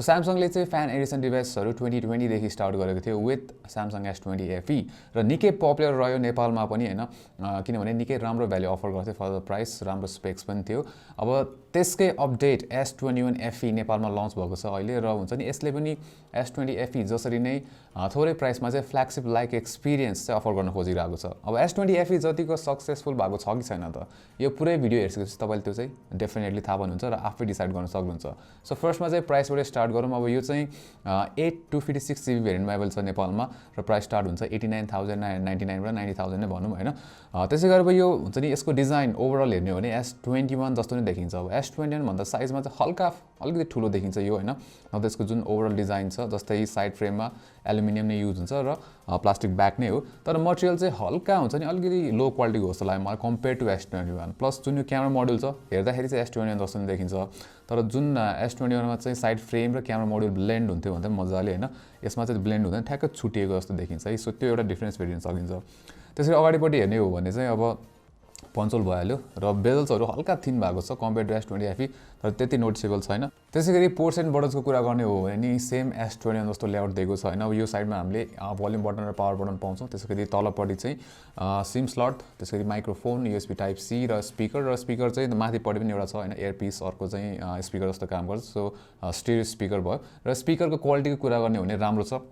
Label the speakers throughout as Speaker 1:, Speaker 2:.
Speaker 1: So Samsungले चाहिँ fan Edison डिभाइसहरु 2020 देखि start गरेको थियो विथ Samsung S20 FE र निकै पपुलर रह्यो नेपालमा पनि हैन किनभने निकै राम्रो भ्यालु अफर गर्थ्यो फर द प्राइस राम्रो स्पेक्स पनि थियो अब त्यसकै अपडेट S21 FE नेपालमा लन्च भएको छ अहिले र हुन्छ नि यसले पनि S20 FE जसरी नै थोरै प्राइसमा चाहिँ फ्ल्यागशिप लाइक एक्सपिरियन्स चाहिँ अफर गर्न खोजिरहेको छ अब S20 FE जतिको सक्सेसफुल भएको छ कि छैन त यो पुरै भिडियो हेर्सकेपछि तपाईले त्यो चाहिँ डेफिनेटली थाहा पाउनुहुन्छ र आफै डिसाइड गर्न सक्नुहुन्छ सो फर्स्टमा चाहिँ प्राइसबाट स्टार्ट गरौँ अब यो चाहिँ 8 256 GB भेरिएन्टमा अवेलेबल छ नेपालमा र प्राइस स्टार्ट हुन्छ 89999 बाट 90000 नै भनौँ हैन त्यसैगरी अब यो हुन्छ नि यसको डिजाइन ओभरअल हेर्ने हो भने S21 जस्तो नै देखिन्छ अब S21 भन्दा साइजमा चाहिँ हल्का अलिकति ठुलो देखिन्छ यो हैन अब त्यसको जुन ओभरअल डिजाइन छ जस्तै साइड फ्रेममा एल्युमिनियम नै युज हुन्छ र प्लास्टिक ब्याक नै हो तर मटेरियल चाहिँ हल्का हुन्छ नि अलिकति लो क्वालिटीको जस्तो लाग्यो मलाई कम्पेयर टु S21 प्लस जुन यो क्यामेरा मोड्युल छ हेर्दाखेरि चाहिँ S21 जस्तो नै देखिन्छ तर जुन S21 मा चाहिँ साइड फ्रेम र क्यामेरा मोड्युल ब्लेन्ड हुन्थ्यो भन्दा मजाले हैन यसमा चाहिँ ब्लेन्ड हुँदैन ठ्याक्क छुटिएको जस्तो देखिन्छ है सो त्यो एउटा डिफरेन्स भेटिन सकिन्छ त्यसरी अगाडिपट्टि हेर्ने हो भने चाहिँ अब पन्चोल भइहाल्यो र बेजल्सहरु हल्का थिन भएको छ कम्पेयर टु S20 FE तर त्यति नोटिसेबल छैन त्यसैगरी पोर्ट्स एन्ड बटन्सको कुरा गर्ने हो भने नि सेम S21 जस्तो लेआउट दिएको छ हैन अब यो साइडमा हामीले भोल्युम बटन र पावर बटन पाउँछौं त्यसैगरी तलपट्टि चाहिँ सिम स्लट त्यसैगरी माइक्रोफोन USB टाइप C र स्पिकर चाहिँ माथिपट्टि पनि एउटा छ हैन एयरपिस अर्को चाहिँ स्पिकर जस्तो काम गर्छ सो स्टेरियो स्पिकर भयो र स्पिकरको क्वालिटीको कुरा गर्ने हो भने राम्रो छ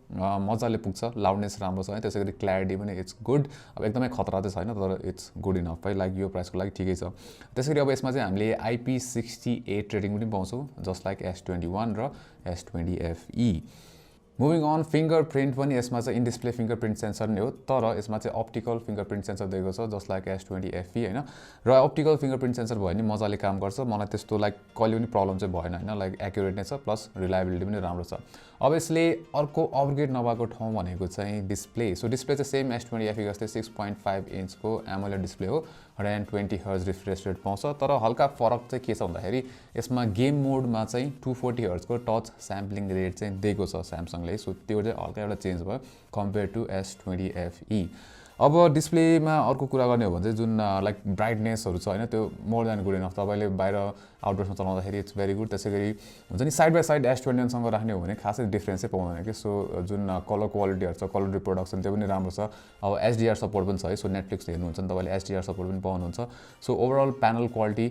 Speaker 1: मजाले पुग्छ लाउडनेस राम्रो छ है त्यसैगरी क्ल्यारिटी पनि इट्स गुड अब एकदमै खतरा चाहिँ छैन तर इट्स गुड इनफ है लाइक यो प्राइसको लागि ठिकै छ त्यसैगरी अब यसमा चाहिँ हामीले IP68 रेटिङ पनि पाउँछौं जस्ट लाइक S21 र S20 FE moving on fingerprint पनि यसमा चाहिँ इन डिस्प्ले फिंगरप्रिन्ट सेन्सर नै हो तर यसमा चाहिँ अप्टिकल फिंगरप्रिन्ट सेन्सर दिएको छ जस्ट लाइक S20 FE हैन र अप्टिकल फिंगरप्रिन्ट सेन्सर भयो नि मजाले काम गर्छ मलाई त्यस्तो लाइक कहिले पनि प्रब्लम चाहिँ भएन हैन लाइक एक्युरेट नै छ प्लस रिलायबिलिटी पनि राम्रो छ अब यसले अर्को अपग्रेड नभएको ठाउँ भनेको चाहिँ डिस्प्ले सो डिस्प्ले चाहिँ सेम S20 FE जस्तै 6.5 इन्चको AMOLED डिस्प्ले हो 120 Hz रिफ्रेश रेट पाउँछ तर हल्का फरक चाहिँ के छ भन्दाखेरि यसमा गेम मोडमा चाहिँ 240 Hz को टच स्याम्पलिङ रेट चाहिँ दिएको छ Samsungले सो त्यो चाहिँ हल्का एउटा चेन्ज भयो कम्पेयर टु S20 FE अब डिस्प्लेमा अर्को कुरा गर्ने हो भने चाहिँ जुन लाइक ब्राइटनेसहरु छ हैन त्यो मोर देन गुड इनफ तपाईले बाहिर आउटडोर्समा चलाउँदाखेरि इट्स भेरी गुड त्यसैगरी हुन्छ नि साइड बाइ साइड S21 सँग राख्ने हो भने खासै डिफरेन्स चाहिँ पाउँदैन के सो जुन कलर क्वालिटीहरु छ कलर रिप्रोडक्सन त्यो पनि राम्रो छ अब HDR सपोर्ट पनि छ है सो नेटफ्लिक्स हेर्नुहुन्छ नि तपाईले HDR सपोर्ट पनि पाउनुहुन्छ सो ओभरअल प्यानल क्वालिटी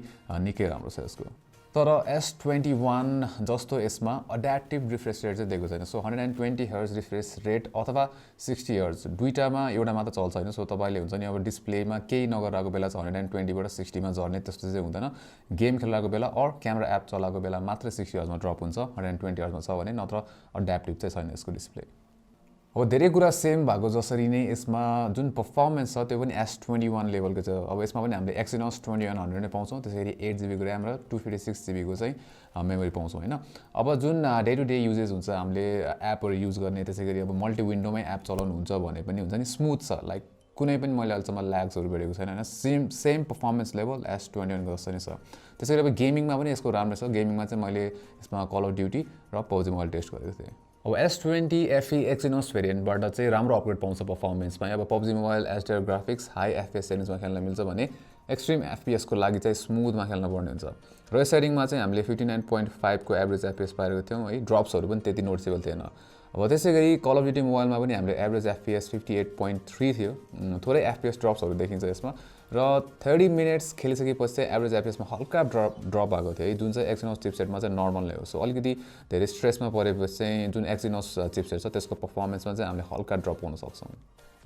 Speaker 1: निकै राम्रो छ यसको तर S21 जस्तो यसमा एडाप्टिभ रिफ्रेश रेट चाहिँ दिएको छैन सो 120 Hz रिफ्रेश रेट अथवा 60 Hz दुईटामा एउटा मात्र चल्छ हैन सो तपाईले हुन्छ नि अब डिस्प्लेमा केही नगरेको बेला चाहिँ 120 बाट 60 मा झर्ने त्यस्तो चाहिँ हुँदैन गेम खेलेको बेला अर क्यामेरा एप चलाएको बेला मात्र 60 Hz मा ड्रप हुन्छ 120 Hz मा छ भने नत्र एडाप्टिभ चाहिँ छैन यसको डिस्प्ले अब धेरै कुरा सेम भएको जसरी नै यसमा जुन परफर्मेन्स छ त्यो पनि S21 लेभलको छ अब यसमा पनि हामीले Exynos 2100 नै पाउँछौं त्यसैगरी 8GB को RAM र 256GB को चाहिँ मेमोरी पाउँछौं हैन अब जुन डे टु डे युजेस हुन्छ हामीले एपहरु युज गर्ने त्यसैगरी अब मल्टी विन्डोमै एप चलाउनु हुन्छ भने पनि हुन्छ नि स्मूथ छ लाइक कुनै पनि मैले अहिलेसम्म ल्याग्सहरु भेटेको छैन हैन सेम परफर्मेन्स लेभल S21 को जस्तो नै छ त्यसैगरी अब गेमिङमा पनि यसको राम्रो छ गेमिङमा चाहिँ मैले यसमा कल अफ ड्युटी र PUBG मोबाइल टेस्ट गरेको थिएँ अब S20 FE Exynos भेरिएन्टबाट चाहिँ राम्रो अपग्रेड पाउँछ परफर्मेन्समा अब PUBG mobile HDR graphics high FPS सेटिङ्समा खेल्न मिल्छ भने एक्सट्रिम FPS को लागि चाहिँ स्मूथमा खेल्न पर्ने हुन्छ र यस सेटिङमा चाहिँ हामीले 59.5 को एभरेज FPS पाएको थियौं है ड्रप्सहरु पनि त्यति नोटिसेबल थिएन अब त्यसैगरी कल अफ ड्युटी मोबाइलमा पनि हामीले एभरेज FPS 58.3 थियो थोरै FPS ड्रप्सहरु देखिन्छ यसमा र 30 मिनेट्स खेलिसकेपछि चाहिँ एभरेज FPS मा हल्का ड्रप भएको थियो है जुन चाहिँ Exynos चिपसेटमा चाहिँ नर्मल नै हो सो अलिकति धेरै स्ट्रेसमा परेपछि चाहिँ जुन Exynos चिपसेट छ त्यसको परफर्मेन्समा चाहिँ हामीले हल्का ड्रप हुन सक्छौं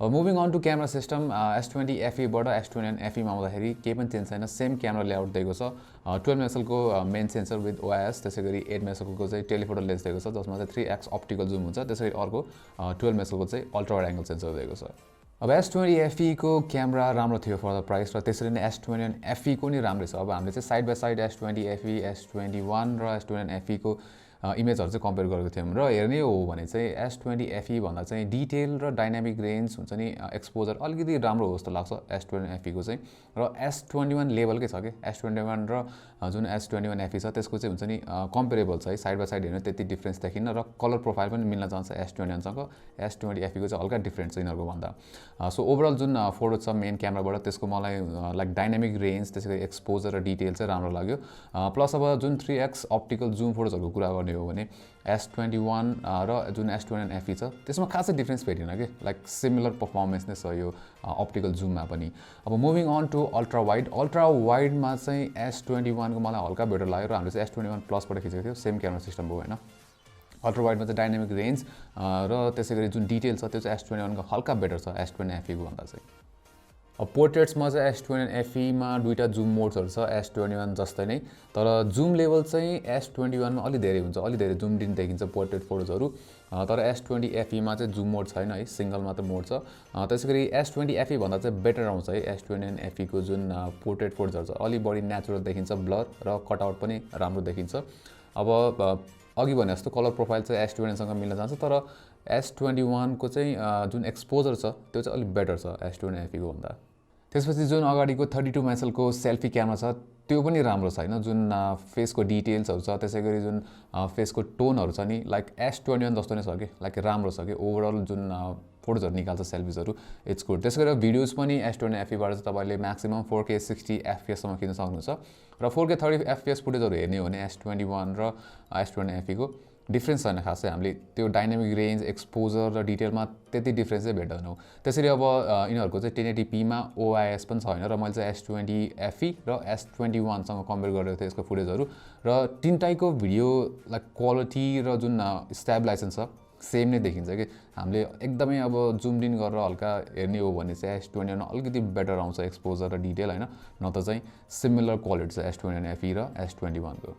Speaker 1: अब moving on to camera system S20 FE बाट S21 FE मा आउँदाखेरि केही पनि चेन्ज छैन सेम क्यामेरा लेआउट दिएको छ 12 मेगापिक्सल को मेन सेन्सर विथ OIS त्यसैगरी 8 मेगापिक्सल को चाहिँ टेलिफोटो लेन्स दिएको छ जसमा चाहिँ 3x अप्टिकल जुम हुन्छ त्यसैगरी अर्को 12 मेगापिक्सल को चाहिँ अल्ट्रा वाइड एंगल सेन्सर दिएको छ अब S20 FE को क्यामेरा राम्रो थियो फर द प्राइस र त्यसरी नै S21 FE को नि राम्रो छ अब हामीले चाहिँ side by side S20 FE S21 र S21 FE को इमेजहरु चाहिँ कम्पेयर गरेको थियौं र हेर्ने हो भने चाहिँ S20 FE भन्दा चाहिँ डिटेल र डायनामिक रेन्ज हुन्छ नि एक्सपोजर अलिकति राम्रो हो जस्तो लाग्छ S21 FE को चाहिँ र S21 लेभलकै छ के S21 र जुन S21 FE छ त्यसको चाहिँ हुन्छ नि कम्पेरेबल छ है साइड बाइ साइड हेर्नु त्यति डिफरेन्स देखिन्न र कलर प्रोफाइल पनि मिल्न जान्छ S21 सँग S20 FE को चाहिँ हल्का डिफरेन्ट छ यिनीहरुको भन्दा सो ओभरअल जुन फोटो छ मेन क्यामेराबाट त्यसको मलाई लाइक डायनामिक रेन्ज त्यसैगरी एक्सपोजर र डिटेल चाहिँ राम्रो लाग्यो प्लस अब जुन 3x अप्टिकल जुम फोटोजहरुको कुरा गर्ने हो भने S21 र जुन S21 FE छ त्यसमा खासै डिफरेन्स भेटिएन के लाइक सिमिलर परफर्मेन्स नै छ यो अप्टिकल जुममा पनि अब मुभिङ अन टु अल्ट्रा वाइडमा चाहिँ S21 को मलाई हल्का बेटर लाग्यो र हामीले चाहिँ S21 प्लसबाट खिचेको थियो सेम क्यामेरा सिस्टम हो हैन अल्ट्रा वाइडमा चाहिँ डाइनामिक रेन्ज र त्यसैगरी जुन डिटेल छ त्यो चाहिँ S21 को हल्का बेटर छ S20 FE को भन्दा चाहिँ अब पोर्ट्रेट्समा चाहिँ S20 FE मा दुईटा जुम मोड्सहरु छ S21 जस्तै नै तर जुम लेभल चाहिँ S21 मा अलि धेरै हुन्छ अलि धेरै जुम दिन देखिन्छ पोर्ट्रेट फोटोजहरु तर S20 FE मा चाहिँ जुम मोड छैन है सिंगल मात्र मोड छ त्यसैगरी S20 FE भन्दा चाहिँ बेटर आउँछ है S21 FE को जुन पोर्ट्रेट फोटोजहरु छ अलि बढी नेचुरल देखिन्छ ब्लर र कटआउट पनि राम्रो देखिन्छ अब अघि भने जस्तो कलर प्रोफाइल चाहिँ S21 सँग मिल्न जान्छ तर S21 को चाहिँ जुन एक्सपोजर छ त्यो चाहिँ अलि बेटर छ S20 FE को भन्दा त्यसपछि जुन अगाडिको 32 मेगापिक्सलको सेल्फी क्यामेरा छ त्यो पनि राम्रो छ हैन जुन फेसको डिटेल्सहरु छ त्यसैगरी जुन फेसको टोनहरु छ नि लाइक S21 जस्तो नै छ के लाइक राम्रो छ के ओभरअल जुन फोटोजहरु निकाल्छ सेल्फीजहरु इट्स गुड त्यसैगरी भिडियोज पनि S20 FE बाट चाहिँ तपाईले म्याक्सिमम 4K 60 FPS सम्म खिच्न सक्नुहुन्छ र 4K 30 FPS फुटेजहरु हेर्ने हो भने S21 र S20 FE को डिफरेन्स छैन खासै हामीले त्यो डाइनामिक रेन्ज एक्सपोजर र डिटेलमा त्यति डिफरेन्स चाहिँ भेट्दैनौं त्यसरी अब यिनीहरुको चाहिँ 1080p मा OIS पनि छैन र मैले चाहिँ S20 FE र S21 सँग कम्पेयर गरेको थिएँ यसको फुटेजहरु र तीनटैको भिडियो लाइक क्वालिटी र जुन स्टेबलाइजेसन छ सेम नै देखिन्छ कि हामीले एकदमै अब जुम इन गरेर हल्का हेर्ने हो भने चाहिँ S21 मा अलिकति बेटर आउँछ एक्सपोजर र डिटेल हैन न त चाहिँ सिमिलर क्वालिटी छ S21 FE र S21 को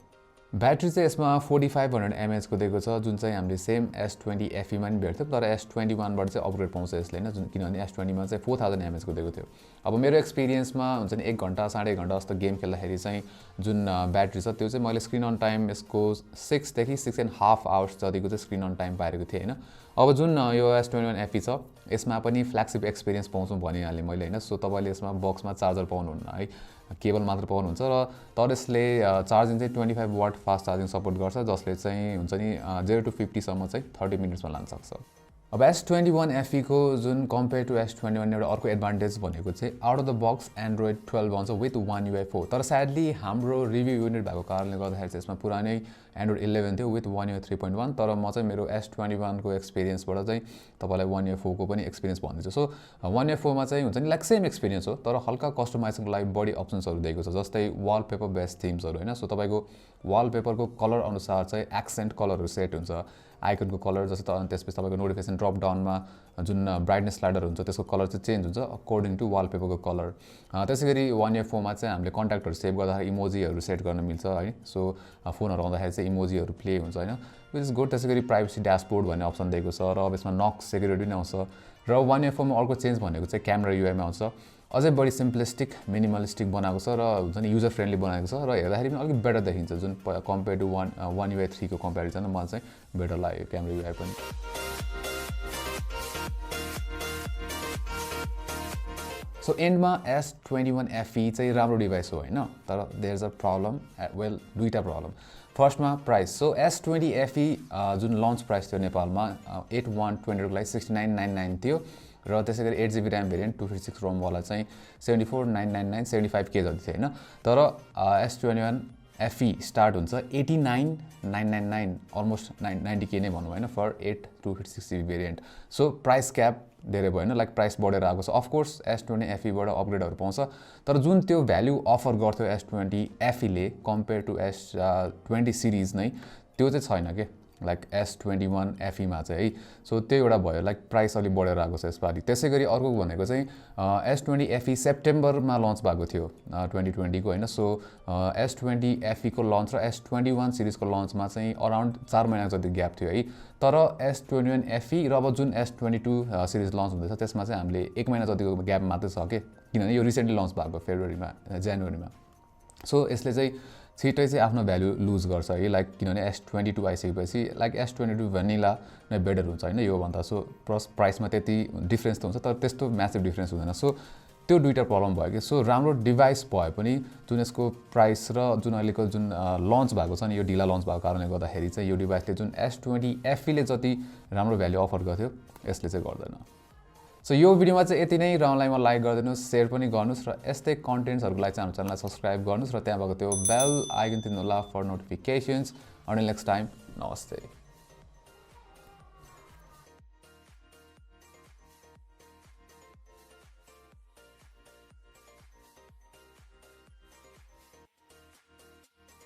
Speaker 1: ब्याट्री चाहिँ यसमा 4500 mAh को दिएको छ जुन चाहिँ हामीले सेम S20 FE मा नि भेट्थ्यौं तर S21 बाट चाहिँ अपग्रेड पाउँछ यसले हैन जुन किनभने S20 मा चाहिँ 4000 mAh को दिएको थियो अब मेरो एक्सपिरियन्समा हुन्छ नि 1 घण्टा 1.5 घण्टा जस्तो गेम खेल्दाखेरि चाहिँ जुन ब्याट्री छ त्यो चाहिँ मैले स्क्रिन अन टाइम यसको 6 देखि 6.5 आवर्स जतिको चाहिँ स्क्रिन अन टाइम पाएको थिएँ हैन अब जुन यो S21 FE छ यसमा पनि फ्ल्यागशिप एक्सपिरियन्स पाउँछौं भनिहाले मैले हैन सो तपाईले यसमा बक्समा चार्जर पाउनुहुन्न है केबल मात्र पाउनुहुन्छ र तर यसले चार्जिङ चाहिँ 25 वाट फास्ट चार्जिङ सपोर्ट गर्छ जसले चाहिँ हुन्छ नि 0 to 50 सम्म चाहिँ 30 मिनेट्समा लान सक्छ अब S21 FE को जुन कम्पेयर टु S21 एउटा अर्को एडभान्टेज भनेको चाहिँ out of the box Android 12 आउँछ विथ One UI 4 तर स्याडली हाम्रो रिभ्यू युनिट भएको कारणले गर्दाखेरि चाहिँ यसमा पुरानै एन्ड्रोइड 11 थियो विथ One UI 3.1 तर म चाहिँ मेरो S21 को एक्सपिरियन्सबाट चाहिँ तपाईलाई One UI 4 को पनि एक्सपिरियन्स भन्दैछु सो One UI 4 मा चाहिँ हुन्छ नि लाइक सेम एक्सपिरियन्स हो तर हल्का कस्टमाइजिङको लागि बढी अप्सन्सहरु दिएको छ जस्तै वालपेपर बेस्ड थिम्सहरु हैन सो तपाईको वालपेपरको कलर अनुसार चाहिँ एक्सेन्ट कलरहरु सेट हुन्छ आइकनको कलर जस्तो अनि त्यसपछि तपाईको नोटिफिकेसन ड्रप डाउनमा जुन ब्राइटनेस स्लाइडर हुन्छ त्यसको कलर चाहिँ चेन्ज हुन्छ अकर्डिङ टु वालपेपरको कलर त्यसैगरी One UI 4 मा चाहिँ हामीले कन्ट्याक्टहरु सेभ गर्दाखेरि इमोजीहरु सेट गर्न मिल्छ है सो फोनहरु आउँदाखेरि चाहिँ इमोजीहरु प्ले हुन्छ हैन विच इज गुड त्यसैगरी प्राइभेसी ड्याशबोर्ड भन्ने अप्सन दिएको छ र अब यसमा नक सेक्युरिटी नै आउँछ र One UI 4 मा अर्को चेन्ज भनेको चाहिँ क्यामेरा UI मा आउँछ अझै बढी सिम्पलिस्टिक मिनिमलिस्टिक बनाएको छ र हुन्छ नि युजर फ्रेन्डली बनाएको छ र हेर्दाखेरि पनि अलिक बेटर देखिन्छ जुन कम्पेयर टु One UI 3 को कम्पेरिजनमा मलाई चाहिँ बेटर लाग्यो क्यामेरा UI पनि सो एन्डमा S21 FE चाहिँ राम्रो डिभाइस हो हैन तर there is a problem well दुईटा प्रब्लम फर्स्टमा प्राइस सो S20 FE जुन लन्च प्राइस थियो नेपालमा 8120 को लागि 69999 थियो र त्यसैगरी 8GB RAM भेरिएन्ट 256 ROM वाला चाहिँ 74999 75K जति थियो हैन तर S21 FE स्टार्ट हुन्छ 89999 अलमोस्ट 90K नै भनौं हैन for 8 256GB variant so price cap धेरै भयो हैन लाइक प्राइस बढेर आएको छ अफ कोर्स S20 FE बाट अपग्रेडहरु पाउँछ तर जुन त्यो भ्यालु अफर गर्थ्यो S20 FE ले कम्पेयर टु S20 सिरिज नै त्यो चाहिँ छैन के लाइक S21 FE मा चाहिँ है सो त्यो एउटा भयो लाइक प्राइस अलि बढेर आएको छ यसपालि त्यसैगरी अर्को भनेको चाहिँ S20 FE सेप्टेम्बरमा लन्च भएको थियो 2020 को हैन सो S20 FE को लन्च र S21 सिरिजको लन्चमा चाहिँ अराउन्ड 4 महिना जति ग्याप थियो है तर S21 FE र अब जुन S22 सिरिज लन्च हुँदैछ त्यसमा चाहिँ हामीले 1 महिना जतिको ग्याप मात्रै छ के किनभने यो रिसेन्टली लन्च भएको फेब्रुअरीमा जनवरीमा सो यसले चाहिँ छिटै चाहिँ आफ्नो भ्यालु लुज गर्छ है लाइक किनभने S22 आइसकेपछि लाइक S22 भनिला नै बेटर हुन्छ हैन यो भन्दा सो प्राइसमा त्यति डिफरेन्स त हुन्छ तर त्यस्तो म्यासिभ डिफरेन्स हुँदैन सो त्यो दुईटा प्रब्लम भयो के सो राम्रो डिभाइस भए पनि जुन यसको प्राइस र जुन अहिलेको जुन लन्च भएको छ नि यो ढिला लन्च भएको कारणले गर्दाखेरि चाहिँ यो डिभाइसले जुन S20 FE ले जति राम्रो भ्यालु अफर गर्थ्यो यसले चाहिँ गर्दैन सो यो भिडियोमा चाहिँ यति नै र अनलाइनमा लाइक गरिदिनुस् शेयर पनि गर्नुस् र यस्तै कन्टेन्ट्सहरुको लागि चाहिँ हाम्रो च्यानललाई सब्स्क्राइब गर्नुस् र त्यहाँ भएको त्यो बेल आइकन थिच्नु होला for notifications until next time नमस्ते।